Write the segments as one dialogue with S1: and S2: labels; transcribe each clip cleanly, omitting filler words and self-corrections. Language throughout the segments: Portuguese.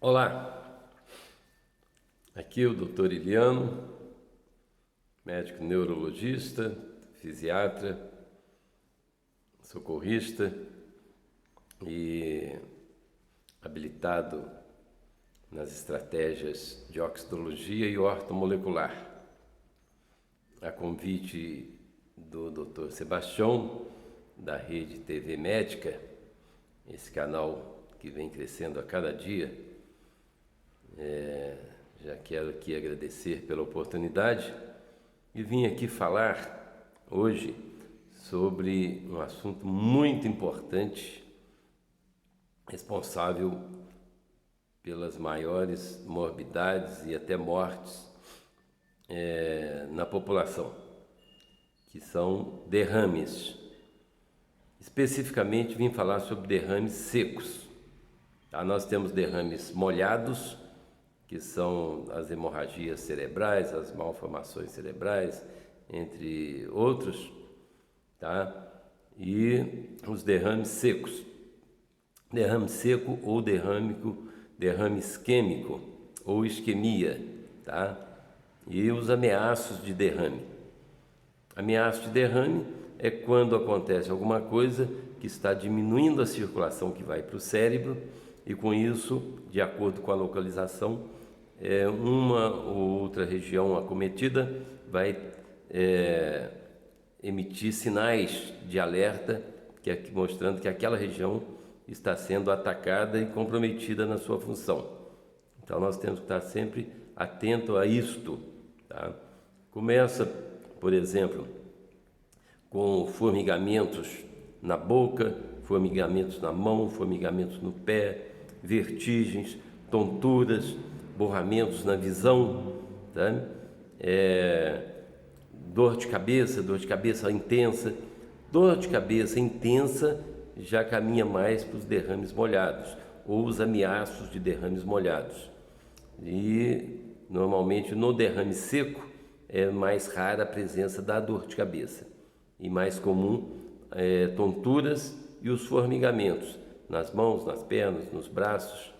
S1: Olá, aqui é o Dr. Iliano, médico neurologista, fisiatra, socorrista e habilitado nas estratégias de oxidologia e ortomolecular. A convite do Dr. Sebastião, da Rede TV Médica, esse canal que vem crescendo a cada dia. Já quero aqui agradecer pela oportunidade e vim aqui falar hoje sobre um assunto muito importante, responsável pelas maiores morbidades e até mortes na população, que são derrames. Especificamente vim falar sobre derrames secos. Nós temos derrames molhados, que são as hemorragias cerebrais, as malformações cerebrais, entre outros, e os derrames secos. Derrame seco ou derrame isquêmico ou isquemia, E os ameaços de derrame. Ameaço de derrame é quando acontece alguma coisa que está diminuindo a circulação que vai para o cérebro e com isso, de acordo com a localização, uma ou outra região acometida vai emitir sinais de alerta mostrando que aquela região está sendo atacada e comprometida na sua função. Então nós temos que estar sempre atento a isto. Começa, por exemplo, com formigamentos na boca, formigamentos na mão, formigamentos no pé, vertigens, tonturas, borramentos na visão, dor de cabeça intensa. Dor de cabeça intensa já caminha mais para os derrames molhados ou os ameaços de derrames molhados. E normalmente no derrame seco é mais rara a presença da dor de cabeça e mais comum tonturas e os formigamentos nas mãos, nas pernas, nos braços,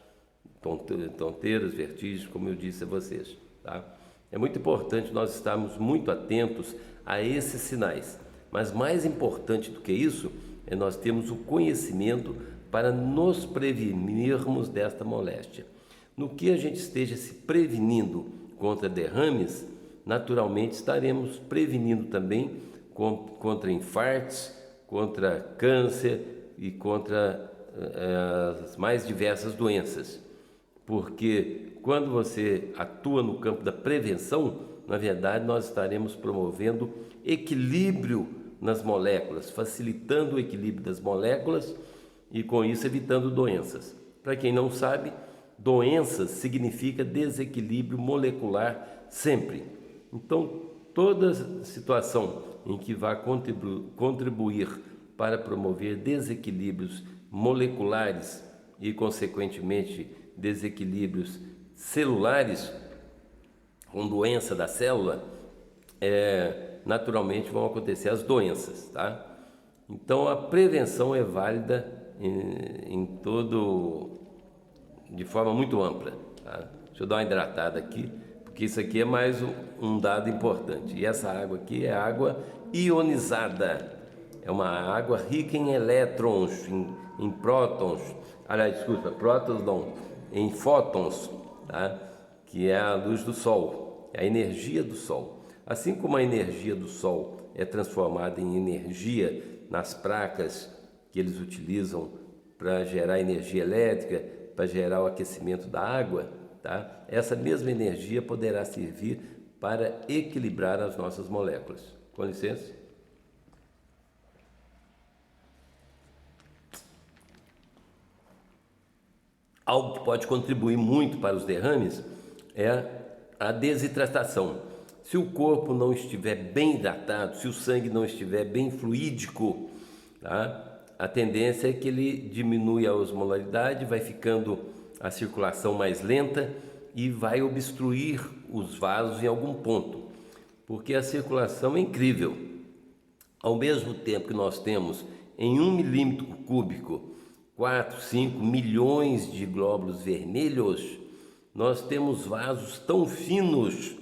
S1: tonteiras, vertigens, como eu disse a vocês. É muito importante nós estarmos muito atentos a esses sinais, mas mais importante do que isso é nós termos o conhecimento para nos prevenirmos desta moléstia. No que a gente esteja se prevenindo contra derrames, naturalmente estaremos prevenindo também contra infartos, contra câncer e contra as mais diversas doenças. Porque quando você atua no campo da prevenção, na verdade nós estaremos promovendo equilíbrio nas moléculas, facilitando o equilíbrio das moléculas e com isso evitando doenças. Para quem não sabe, doenças significa desequilíbrio molecular sempre. Então, toda situação em que vá contribuir para promover desequilíbrios moleculares e, consequentemente, desequilíbrios celulares, com doença da célula, naturalmente vão acontecer as doenças, Então, a prevenção é válida de forma muito ampla, Deixa eu dar uma hidratada aqui, porque isso aqui é mais um dado importante. E essa água aqui é água ionizada. É uma água rica em elétrons, em prótons. Prótons não, em fótons, que é a luz do Sol, é a energia do Sol. Assim como a energia do Sol é transformada em energia nas placas que eles utilizam para gerar energia elétrica, para gerar o aquecimento da água, essa mesma energia poderá servir para equilibrar as nossas moléculas. Com licença. Algo que pode contribuir muito para os derrames é a desidratação. Se o corpo não estiver bem hidratado, se o sangue não estiver bem fluídico, a tendência é que ele diminui a osmolaridade, vai ficando a circulação mais lenta e vai obstruir os vasos em algum ponto, porque a circulação é incrível. Ao mesmo tempo que nós temos em 1 milímetro cúbico 4, 5 milhões de glóbulos vermelhos, nós temos vasos tão finos,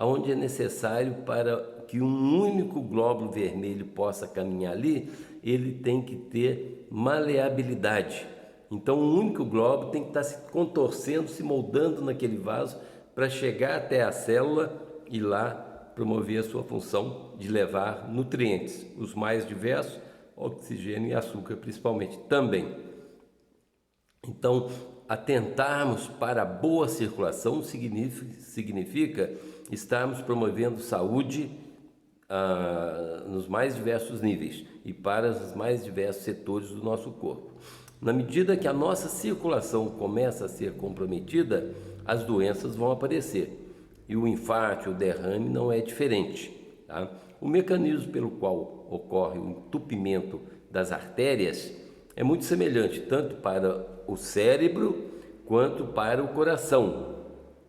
S1: onde é necessário para que um único glóbulo vermelho possa caminhar ali, ele tem que ter maleabilidade. Então, um único glóbulo tem que estar se contorcendo, se moldando naquele vaso para chegar até a célula e lá promover a sua função de levar nutrientes, os mais diversos, oxigênio e açúcar principalmente também. Então, atentarmos para a boa circulação significa estarmos promovendo saúde nos mais diversos níveis e para os mais diversos setores do nosso corpo. Na medida que a nossa circulação começa a ser comprometida, as doenças vão aparecer. E o infarto, o derrame não é diferente. Tá? O mecanismo pelo qual ocorre o entupimento das artérias é muito semelhante tanto para o cérebro quanto para o coração.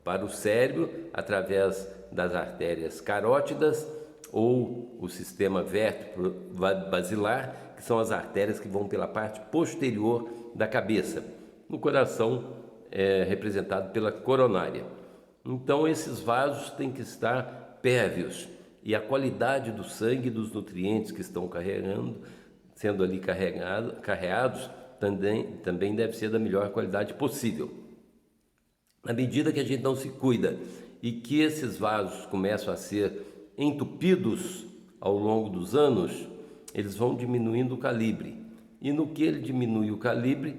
S1: Para o cérebro, através das artérias carótidas ou o sistema vértebro-basilar, que são as artérias que vão pela parte posterior da cabeça. No coração é representado pela coronária. Então esses vasos têm que estar pérvios e a qualidade do sangue e dos nutrientes que estão sendo ali carreados, também deve ser da melhor qualidade possível. Na medida que a gente não se cuida e que esses vasos começam a ser entupidos ao longo dos anos, eles vão diminuindo o calibre. E no que ele diminui o calibre,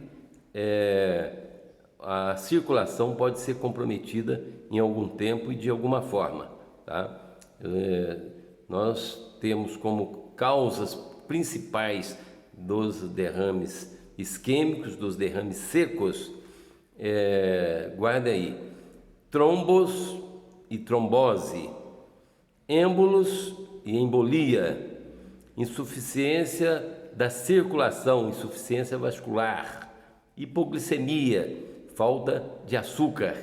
S1: a circulação pode ser comprometida em algum tempo e de alguma forma. Tá? Nós temos como causas principais dos derrames isquêmicos, dos derrames secos, guarda aí, trombos e trombose, êmbolos e embolia, insuficiência da circulação, insuficiência vascular, hipoglicemia, falta de açúcar.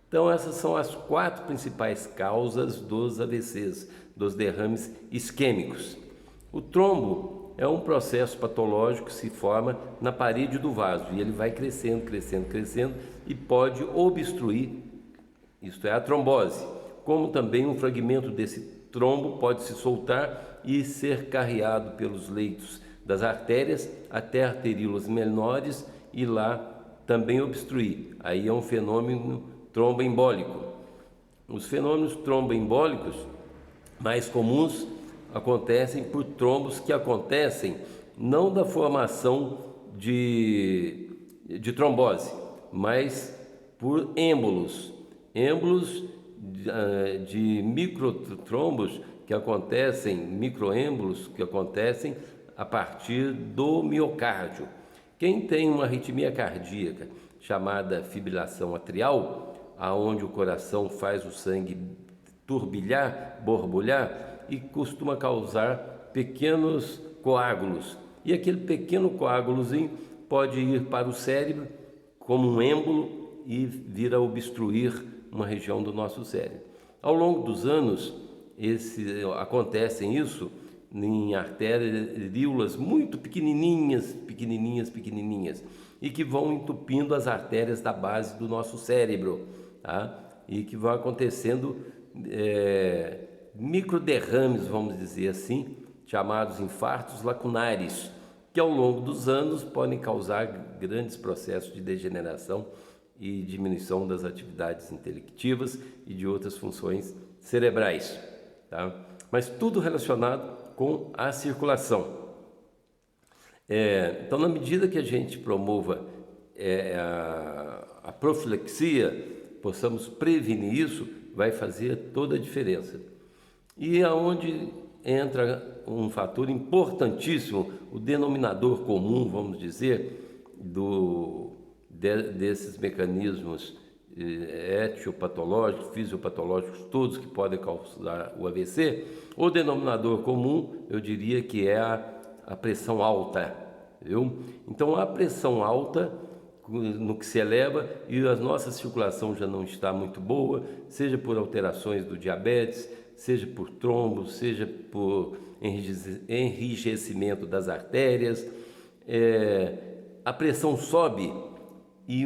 S1: Então essas são as 4 principais causas dos AVCs, dos derrames isquêmicos. O trombo é um processo patológico que se forma na parede do vaso e ele vai crescendo e pode obstruir, isto é a trombose, como também um fragmento desse trombo pode se soltar e ser carreado pelos leitos das artérias até arteríolas menores e lá também obstruir. Aí é um fenômeno tromboembólico. Os fenômenos tromboembólicos mais comuns acontecem por trombos que acontecem não da formação de trombose, mas por êmbolos de microtrombos que acontecem, microêmbolos que acontecem a partir do miocárdio. Quem tem uma arritmia cardíaca chamada fibrilação atrial, aonde o coração faz o sangue turbilhar, borbulhar e costuma causar pequenos coágulos. E aquele pequeno coágulozinho pode ir para o cérebro como um êmbolo e vir a obstruir uma região do nosso cérebro. Ao longo dos anos, acontecem isso em artériulas muito pequenininhas, e que vão entupindo as artérias da base do nosso cérebro, tá? E que vão acontecendo microderrames, vamos dizer assim, chamados infartos lacunares, que ao longo dos anos podem causar grandes processos de degeneração e diminuição das atividades intelectivas e de outras funções cerebrais, tá? Mas tudo relacionado com a circulação. Então, na medida que a gente promova a profilaxia, possamos prevenir isso, vai fazer toda a diferença. E aonde entra um fator importantíssimo, o denominador comum, vamos dizer, desses mecanismos etiopatológicos, fisiopatológicos, todos que podem causar o AVC, o denominador comum, eu diria que é a pressão alta, viu? Então, a pressão alta, no que se eleva, e a nossa circulação já não está muito boa, seja por alterações do diabetes, seja por trombos, seja por enrijecimento das artérias, a pressão sobe e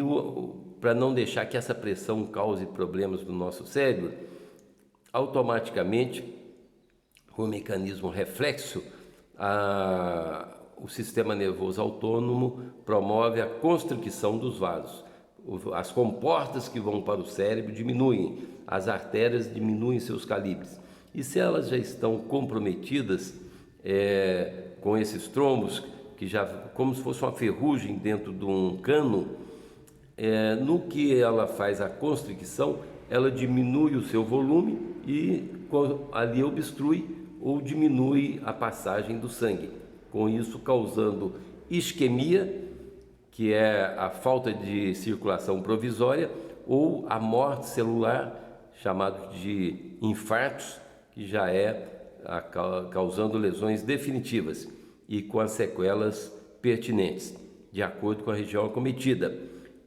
S1: para não deixar que essa pressão cause problemas no nosso cérebro, automaticamente o mecanismo reflexo, o sistema nervoso autônomo promove a constricção dos vasos. As comportas que vão para o cérebro diminuem, as artérias diminuem seus calibres. E se elas já estão comprometidas com esses trombos, que já como se fosse uma ferrugem dentro de um cano, no que ela faz a constricção, ela diminui o seu volume e ali obstrui ou diminui a passagem do sangue, com isso causando isquemia, que é a falta de circulação provisória, ou a morte celular, chamado de infartos, que já causando lesões definitivas e com as sequelas pertinentes, de acordo com a região acometida,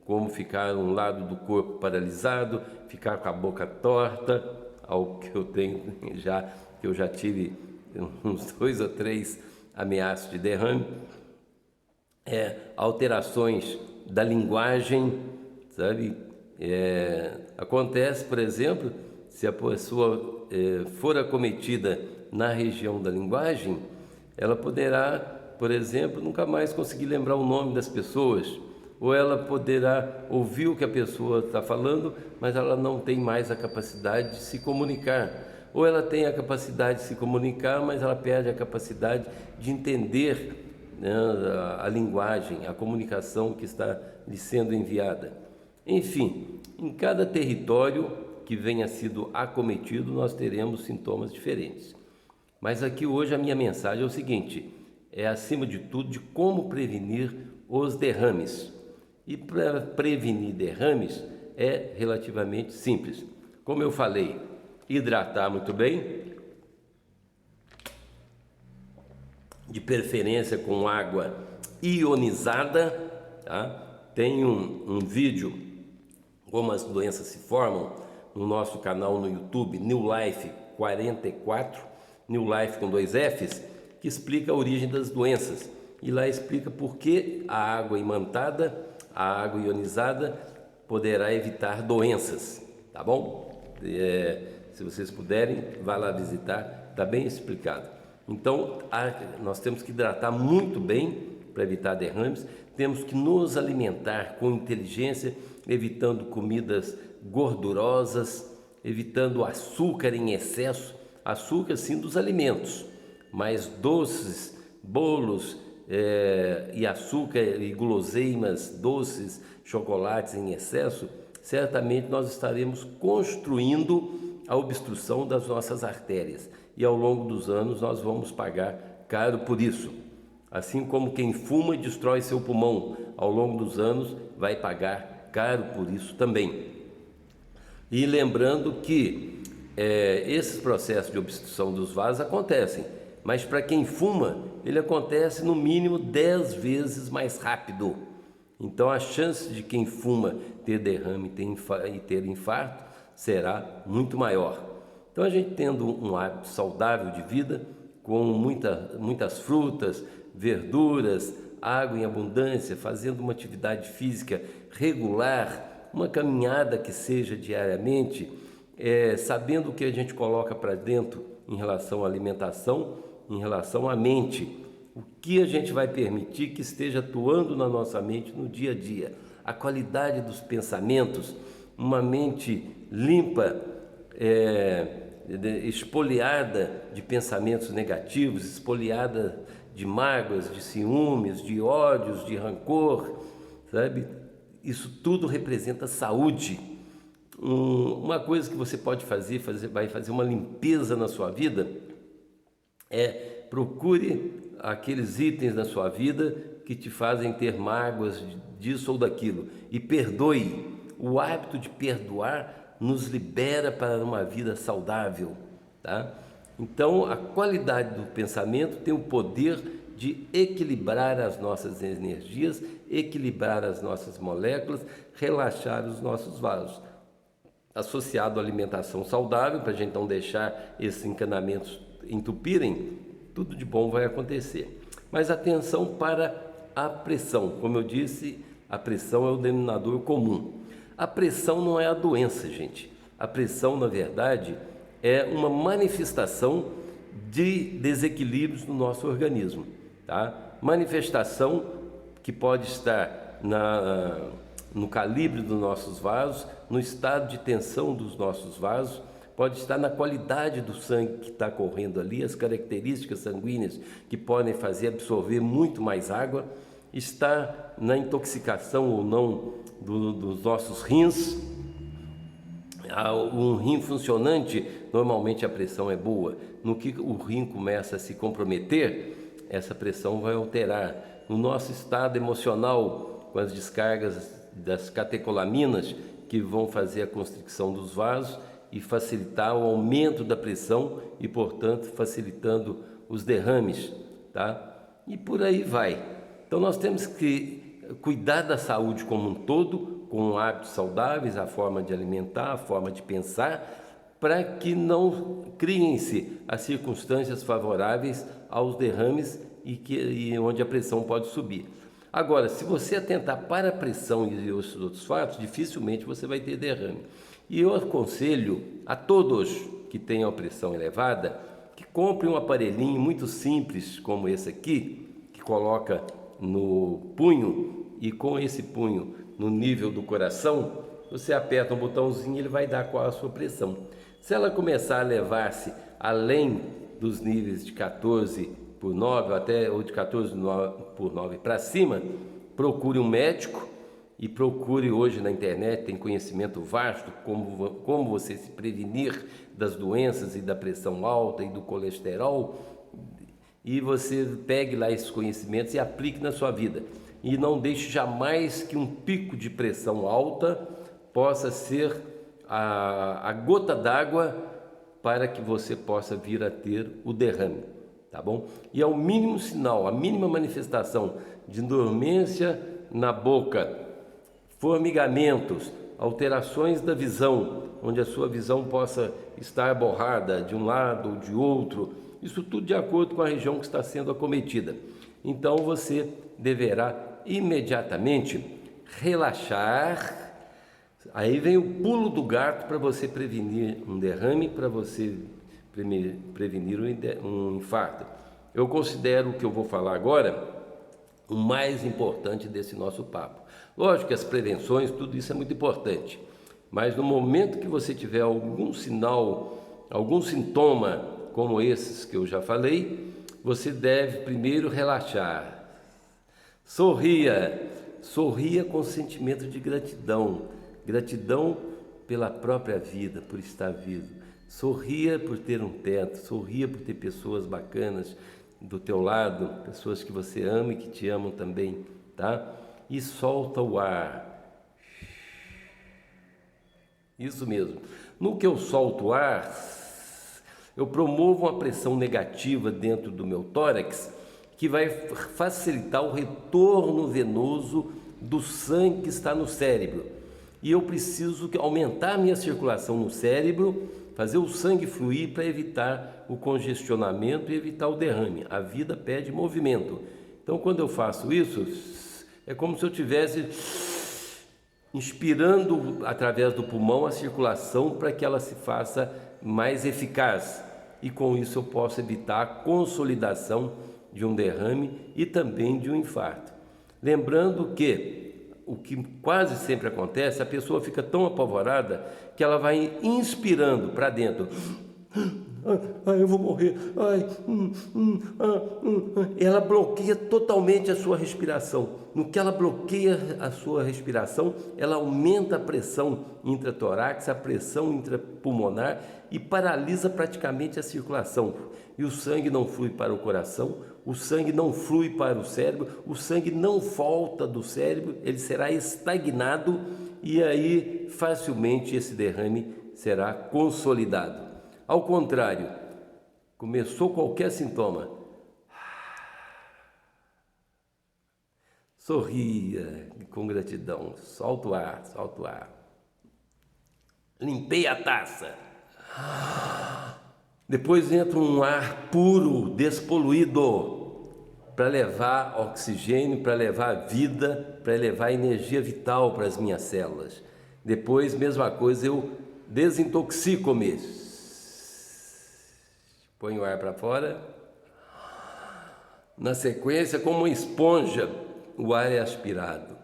S1: como ficar um lado do corpo paralisado, ficar com a boca torta, algo que eu já tive uns 2 ou 3 ameaças de derrame, alterações da linguagem, sabe? Acontece, por exemplo, se a pessoa for acometida na região da linguagem, ela poderá, por exemplo, nunca mais conseguir lembrar o nome das pessoas, ou ela poderá ouvir o que a pessoa está falando, mas ela não tem mais a capacidade de se comunicar, ou ela tem a capacidade de se comunicar, mas ela perde a capacidade de entender, né, a linguagem, a comunicação que está lhe sendo enviada. Enfim, em cada território que venha sido acometido, nós teremos sintomas diferentes. Mas aqui hoje a minha mensagem é o seguinte, acima de tudo de como prevenir os derrames. E para prevenir derrames é relativamente simples. Como eu falei, hidratar muito bem, de preferência com água ionizada, tá? Tem um vídeo, como as doenças se formam, no nosso canal no YouTube, New Life 44, New Life com 2 Fs, que explica a origem das doenças. E lá explica por que a água imantada, a água ionizada, poderá evitar doenças, tá bom? Se vocês puderem, vá lá visitar, está bem explicado. Então, nós temos que hidratar muito bem para evitar derrames, temos que nos alimentar com inteligência, evitando comidas gordurosas, evitando açúcar em excesso, açúcar sim dos alimentos, mas doces, bolos e açúcar e guloseimas, doces, chocolates em excesso, certamente nós estaremos construindo a obstrução das nossas artérias. E ao longo dos anos nós vamos pagar caro por isso. Assim como quem fuma e destrói seu pulmão, ao longo dos anos vai pagar caro por isso também. E lembrando que esses processos de obstrução dos vasos acontecem, mas para quem fuma, ele acontece no mínimo 10 vezes mais rápido. Então a chance de quem fuma ter derrame e ter infarto será muito maior. Então a gente tendo um hábito saudável de vida, com muitas frutas, verduras, água em abundância, fazendo uma atividade física regular, uma caminhada que seja diariamente, sabendo o que a gente coloca para dentro em relação à alimentação, em relação à mente, o que a gente vai permitir que esteja atuando na nossa mente no dia a dia, a qualidade dos pensamentos, uma mente limpa, espoliada de pensamentos negativos, espoliada de mágoas, de ciúmes, de ódios, de rancor, sabe? Isso tudo representa saúde. Uma coisa que você pode vai fazer uma limpeza na sua vida, procure aqueles itens na sua vida que te fazem ter mágoas disso ou daquilo e perdoe. O hábito de perdoar nos libera para uma vida saudável, tá? Então, a qualidade do pensamento tem o poder de equilibrar as nossas energias, equilibrar as nossas moléculas, relaxar os nossos vasos. Associado à alimentação saudável, para a gente não deixar esses encanamentos entupirem, tudo de bom vai acontecer. Mas atenção para a pressão. Como eu disse, a pressão é o denominador comum. A pressão não é a doença, gente. A pressão, na verdade, é uma manifestação de desequilíbrios no nosso organismo, tá? Manifestação que pode estar no calibre dos nossos vasos, no estado de tensão dos nossos vasos, pode estar na qualidade do sangue que está correndo ali, as características sanguíneas que podem fazer absorver muito mais água, está na intoxicação ou não dos nossos rins. Um rim funcionante, normalmente a pressão é boa. No que o rim começa a se comprometer, essa pressão vai alterar. No nosso estado emocional, com as descargas das catecolaminas, que vão fazer a constricção dos vasos e facilitar o aumento da pressão e, portanto, facilitando os derrames, tá? E por aí vai. Então nós temos que cuidar da saúde como um todo, com hábitos saudáveis, a forma de alimentar, a forma de pensar, para que não criem-se as circunstâncias favoráveis aos derrames e onde a pressão pode subir. Agora, se você atentar para a pressão e os outros fatos, dificilmente você vai ter derrame. E eu aconselho a todos que tenham a pressão elevada que comprem um aparelhinho muito simples como esse aqui, que coloca no punho, e com esse punho no nível do coração, você aperta um botãozinho e ele vai dar qual a sua pressão. Se ela começar a levar-se além dos níveis de 14/9 ou de 14/9 para cima, procure um médico e procure hoje na internet, tem conhecimento vasto como você se prevenir das doenças e da pressão alta e do colesterol, e você pegue lá esses conhecimentos e aplique na sua vida. E não deixe jamais que um pico de pressão alta possa ser a gota d'água para que você possa vir a ter o derrame, tá bom? E ao mínimo sinal, a mínima manifestação de dormência na boca, formigamentos, alterações da visão, onde a sua visão possa estar borrada de um lado ou de outro, isso tudo de acordo com a região que está sendo acometida. Então você deverá imediatamente relaxar. Aí vem o pulo do gato para você prevenir um derrame, para você prevenir um infarto. Eu considero o que eu vou falar agora o mais importante desse nosso papo. Lógico que as prevenções, tudo isso é muito importante, mas no momento que você tiver algum sinal, algum sintoma como esses que eu já falei, você deve primeiro relaxar. Sorria com sentimento de gratidão pela própria vida, por estar vivo. Sorria por ter um teto, sorria por ter pessoas bacanas do teu lado, pessoas que você ama e que te amam também, tá? E solta o ar. Isso mesmo. No que eu solto o ar, eu promovo uma pressão negativa dentro do meu tórax, que vai facilitar o retorno venoso do sangue que está no cérebro. E eu preciso aumentar a minha circulação no cérebro, fazer o sangue fluir para evitar o congestionamento e evitar o derrame. A vida pede movimento. Então, quando eu faço isso, é como se eu estivesse inspirando através do pulmão a circulação para que ela se faça mais eficaz. E com isso eu posso evitar a consolidação de um derrame e também de um infarto. Lembrando que o que quase sempre acontece, a pessoa fica tão apavorada que ela vai inspirando para dentro. Eu vou morrer. Ela bloqueia totalmente a sua respiração. No que ela bloqueia a sua respiração, ela aumenta a pressão intratorácica, a pressão intrapulmonar e paralisa praticamente a circulação. E o sangue não flui para o coração, o sangue não flui para o cérebro, o sangue não volta do cérebro, ele será estagnado e aí facilmente esse derrame será consolidado. Ao contrário, começou qualquer sintoma, sorria com gratidão, solta o ar, solta o ar. Limpei a taça. Depois entra um ar puro, despoluído. para levar oxigênio, para levar vida, para levar energia vital para as minhas células. Depois, mesma coisa, eu desintoxico-me. Põe o ar para fora. Na sequência, como uma esponja, o ar é aspirado,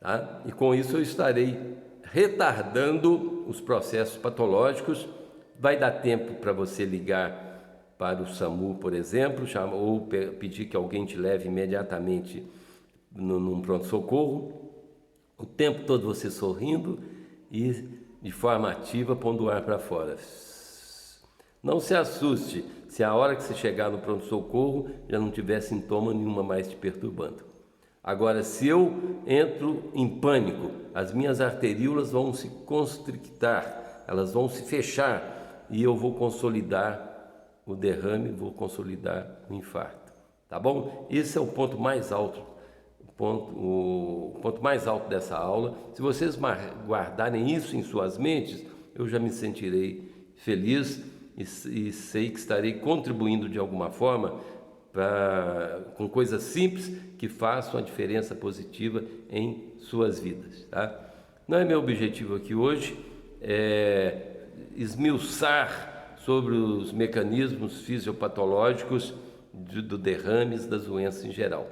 S1: tá? E com isso eu estarei retardando os processos patológicos. Vai dar tempo para você ligar para o SAMU, por exemplo, ou pedir que alguém te leve imediatamente num pronto-socorro. O tempo todo você sorrindo e de forma ativa pondo o ar para fora. Não se assuste se a hora que você chegar no pronto-socorro já não tiver sintoma nenhuma mais te perturbando. Agora, se eu entro em pânico, as minhas arteríolas vão se constrictar, elas vão se fechar e eu vou consolidar o derrame, vou consolidar o infarto. Tá bom? Esse é o ponto mais alto, o ponto mais alto dessa aula. Se vocês guardarem isso em suas mentes, eu já me sentirei feliz e sei que estarei contribuindo de alguma forma com coisas simples que façam a diferença positiva em suas vidas, tá? Não é meu objetivo aqui hoje esmiuçar sobre os mecanismos fisiopatológicos do derrames, das doenças em geral.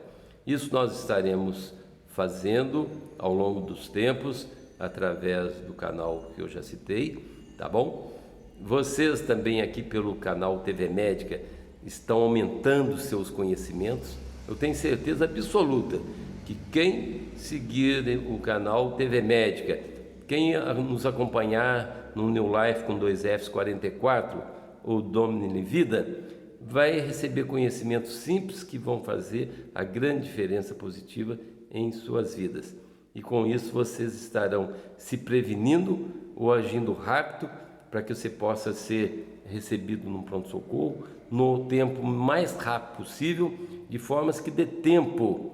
S1: Isso nós estaremos fazendo ao longo dos tempos, através do canal que eu já citei, tá bom? Vocês também aqui pelo canal TV Médica estão aumentando seus conhecimentos. Eu tenho certeza absoluta que quem seguir o canal TV Médica, quem nos acompanhar no New Life com 2Fs44 ou Domini Vida, vai receber conhecimentos simples que vão fazer a grande diferença positiva em suas vidas. E com isso vocês estarão se prevenindo ou agindo rápido para que você possa ser recebido num pronto-socorro no tempo mais rápido possível, de formas que dê tempo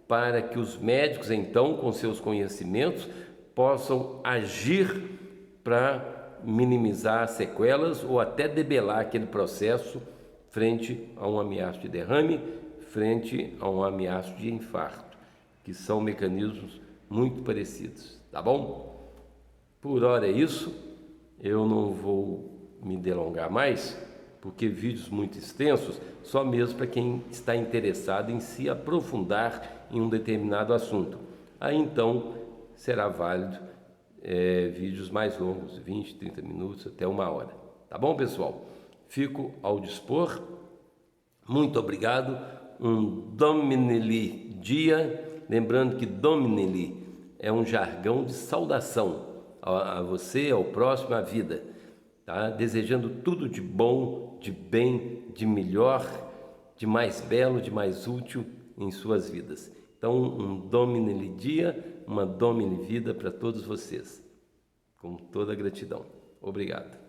S1: para que os médicos, então, com seus conhecimentos, possam agir para minimizar as sequelas ou até debelar aquele processo frente a um ameaço de derrame, frente a um ameaço de infarto, que são mecanismos muito parecidos, tá bom? Por hora é isso, eu não vou me delongar mais, porque vídeos muito extensos, só mesmo para quem está interessado em se aprofundar em um determinado assunto. Aí então será válido vídeos mais longos, 20, 30 minutos, até 1 hora. Tá bom, pessoal? Fico ao dispor. Muito obrigado. Um Domini dia. Lembrando que Domini é um jargão de saudação a você, ao próximo, à vida. Tá? Desejando tudo de bom, de bem, de melhor, de mais belo, de mais útil em suas vidas. Então, um Domini dia, uma Domini vida para todos vocês. Com toda a gratidão. Obrigado.